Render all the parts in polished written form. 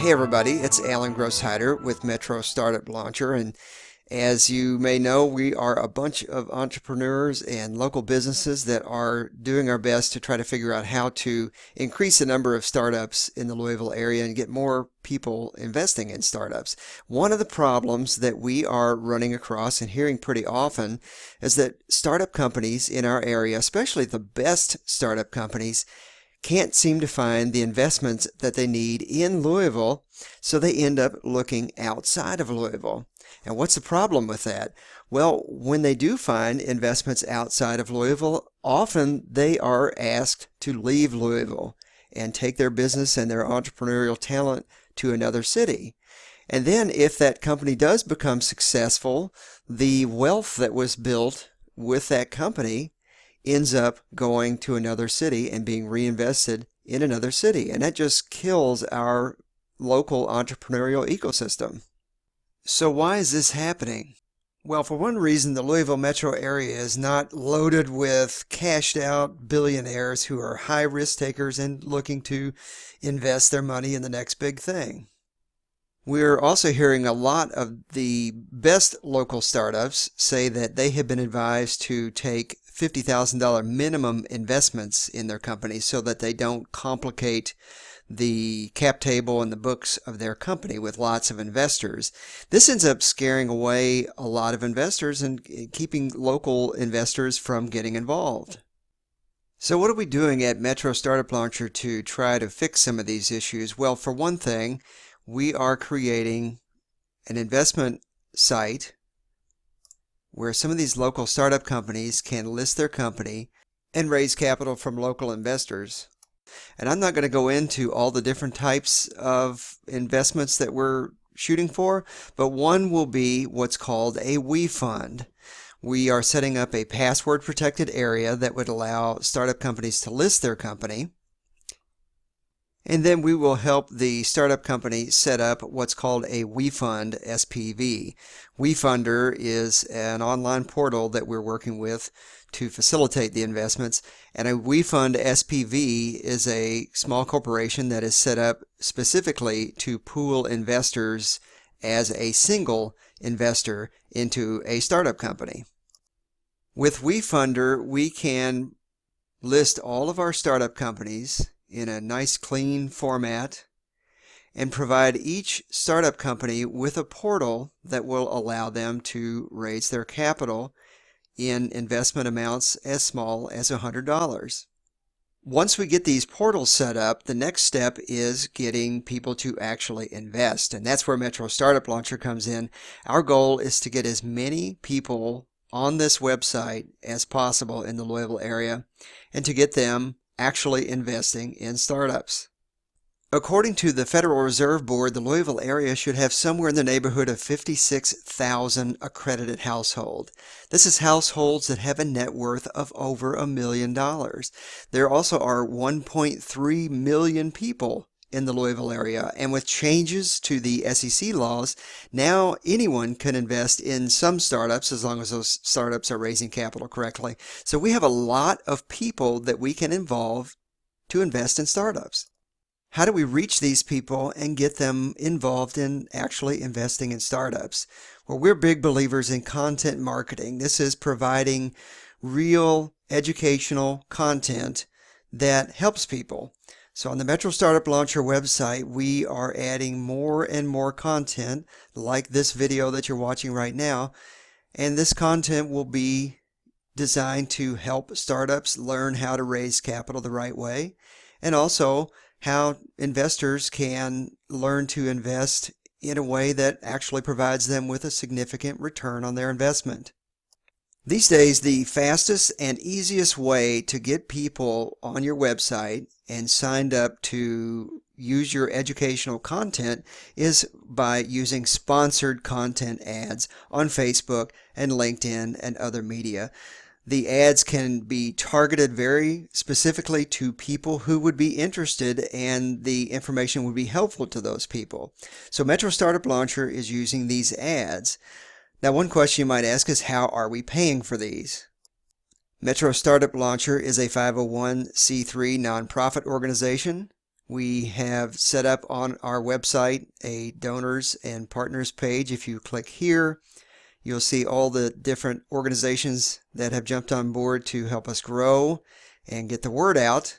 Hey everybody, it's Alan Grosshider with Metro Startup Launcher, and as you may know, we are a bunch of entrepreneurs and local businesses that are doing our best to try to figure out how to increase the number of startups in the Louisville area and get more people investing in startups. One of the problems that we are running across and hearing pretty often is that startup companies in our area, especially the best startup companies, can't seem to find the investments that they need in Louisville, so they end up looking outside of Louisville. And what's the problem with that? Well, when they do find investments outside of Louisville, often they are asked to leave Louisville and take their business and their entrepreneurial talent to another city. And then if that company does become successful, the wealth that was built with that company ends up going to another city and being reinvested in another city. And that just kills our local entrepreneurial ecosystem. So why is this happening? Well, for one reason, the Louisville metro area is not loaded with cashed out billionaires who are high risk takers and looking to invest their money in the next big thing. We're also hearing a lot of the best local startups say that they have been advised to take $50,000 minimum investments in their company so that they don't complicate the cap table and the books of their company with lots of investors. This ends up scaring away a lot of investors and keeping local investors from getting involved. So what are we doing at Metro Startup Launcher to try to fix some of these issues? Well, for one thing, we are creating an investment site where some of these local startup companies can list their company and raise capital from local investors. And I'm not going to go into all the different types of investments that we're shooting for, but one will be what's called a We Fund. We are setting up a password protected area that would allow startup companies to list their company. And then we will help the startup company set up what's called a WeFund SPV. WeFunder is an online portal that we're working with to facilitate the investments. And a WeFund SPV is a small corporation that is set up specifically to pool investors as a single investor into a startup company. With WeFunder, we can list all of our startup companies in a nice clean format and provide each startup company with a portal that will allow them to raise their capital in investment amounts as small as $100. Once we get these portals set up, the next step is getting people to actually invest, and that's where Metro Startup Launcher comes in. Our goal is to get as many people on this website as possible in the Louisville area and to get them actually investing in startups. According to the Federal Reserve Board, the Louisville area should have somewhere in the neighborhood of 56,000 accredited households. This is households that have a net worth of over $1 million. There also are 1.3 million people in the Louisville area, and with changes to the SEC laws, now anyone can invest in some startups as long as those startups are raising capital correctly. So we have a lot of people that we can involve to invest in startups. How do we reach these people and get them involved in actually investing in startups? Well, we're big believers in content marketing. This is providing real educational content that helps people. So on the Metro Startup Launcher website, we are adding more and more content like this video that you're watching right now. And this content will be designed to help startups learn how to raise capital the right way, and also how investors can learn to invest in a way that actually provides them with a significant return on their investment. These days, the fastest and easiest way to get people on your website and signed up to use your educational content is by using sponsored content ads on Facebook and LinkedIn and other media. The ads can be targeted very specifically to people who would be interested, and the information would be helpful to those people. So Metro Startup Launcher is using these ads. Now, one question you might ask is, how are we paying for these? Metro Startup Launcher is a 501c3 nonprofit organization. We have set up on our website a donors and partners page. If you click here, you'll see all the different organizations that have jumped on board to help us grow and get the word out.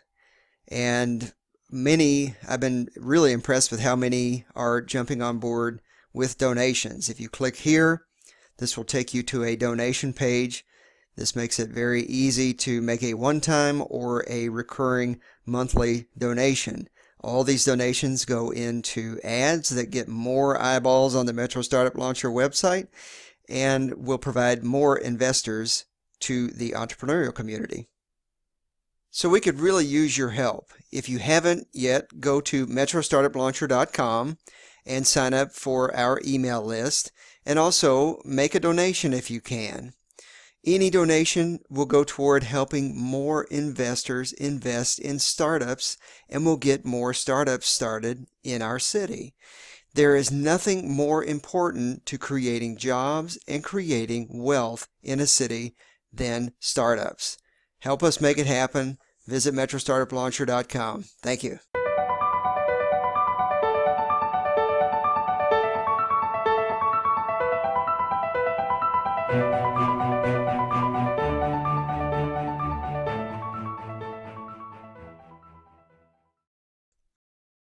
And I've been really impressed with how many are jumping on board with donations. If you click here, this will take you to a donation page. This makes it very easy to make a one-time or a recurring monthly donation. All these donations go into ads that get more eyeballs on the Metro Startup Launcher website and will provide more investors to the entrepreneurial community. So we could really use your help. If you haven't yet, go to metrostartuplauncher.com and sign up for our email list, and also make a donation if you can. Any donation will go toward helping more investors invest in startups, and will get more startups started in our city. There is nothing more important to creating jobs and creating wealth in a city than startups. Help us make it happen. Visit metrostartuplauncher.com. Thank you.